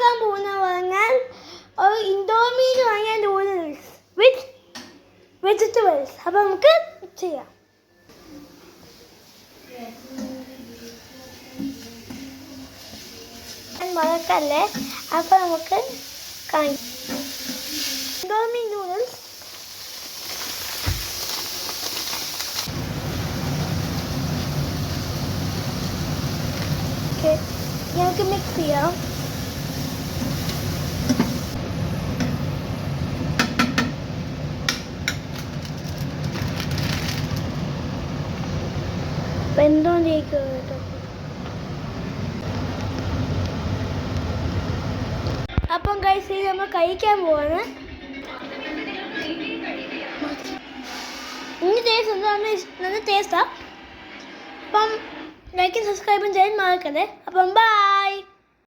ഉണ്ടാക്കാൻ പോകുന്ന പറഞ്ഞാൽ ഒരു ഇൻഡോമി എന്ന് പറഞ്ഞാൽ നൂഡിൽസ് വിത്ത് വെജിറ്റബിൾസ്. അപ്പോൾ നമുക്ക് ചെയ്യാം. മറക്കല്ലേ. അപ്പോൾ നമുക്ക് ഇൻഡോമി നൂഡിൽസ് ഞങ്ങൾക്ക് മിക്സ് ചെയ്യാം. വെന്തോണ്ടിരിക്കുക കേട്ടോ. അപ്പം ഗൈസ് ഇത് നമ്മൾ കഴിക്കാൻ പോവാണ്. ഇനി ടേസ്റ്റ് എന്താണ്? നല്ല ടേസ്റ്റാണ്. അപ്പം ലൈക്കും സബ്സ്ക്രൈബും ചെയ്യാൻ മറക്കല്ലേ. അപ്പം ബൈ.